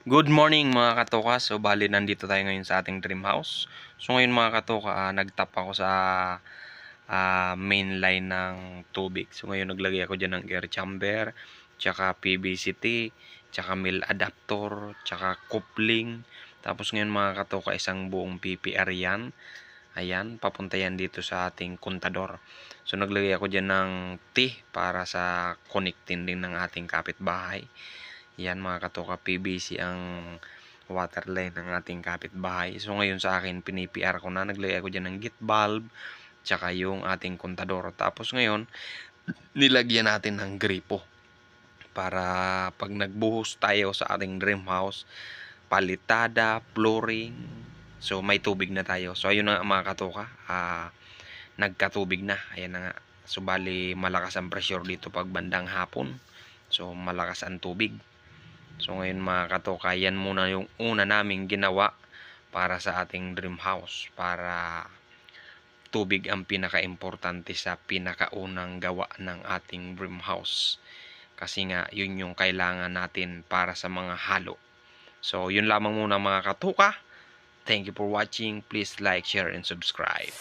Good morning mga katoka. So bali nandito tayo ngayon sa ating dream house. So ngayon mga katoka, nagtap ako sa main line ng tubig. So ngayon naglagay ako dyan ng air chamber, tsaka PVC-T, tsaka mil adapter, tsaka coupling. Tapos ngayon mga katoka, isang buong PPR yan. Ayan, papunta yan dito sa ating kontador. So naglagay ako dyan ng T para sa connecting din ng ating kapitbahay. Yan mga katoka, PVC ang water line ng ating kapitbahay. So ngayon sa akin, pini-PR ko na. Naglagay ako dyan ng gate valve, tsaka yung ating kontador. Tapos ngayon, nilagyan natin ng gripo. Para pag nagbuhos tayo sa ating dream house, palitada, flooring, so may tubig na tayo. So ayun na mga katoka, nagkatubig na. Ayan na nga. So bali malakas ang pressure dito pag bandang hapon. So malakas ang tubig. So ngayon mga katoka, yan muna yung una naming ginawa para sa ating dream house. Para tubig ang pinaka-importante sa pinakaunang gawa ng ating dream house. Kasi nga yun yung kailangan natin para sa mga halo. So yun lamang muna mga katoka. Thank you for watching. Please like, share, and subscribe.